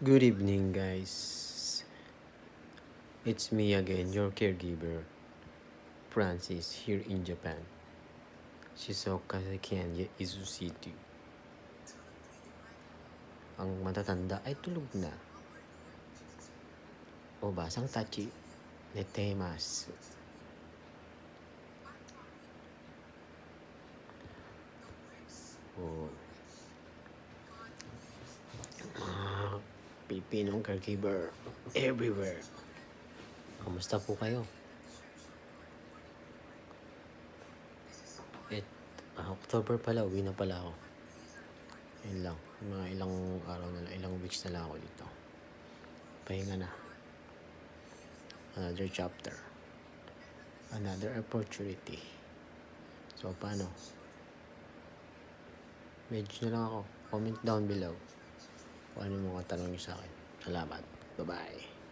Good evening, guys. It's me again, your caregiver, Francis, here in Japan. Shizuoka Kenya, Izu City. Ang matatanda ay tulog na. O basang tachi, netemasu. O mga Pilipinong caregiver everywhere. Kamusta po kayo? October pala, uwi na pala ako. Yun lang, mga ilang araw na lang, ilang weeks na lang ako dito. Pahinga na. Another chapter. Another opportunity. So, paano? Message na lang ako. Comment down below kung ano mga tanong nyo sa akin. Salamat. Bye-bye.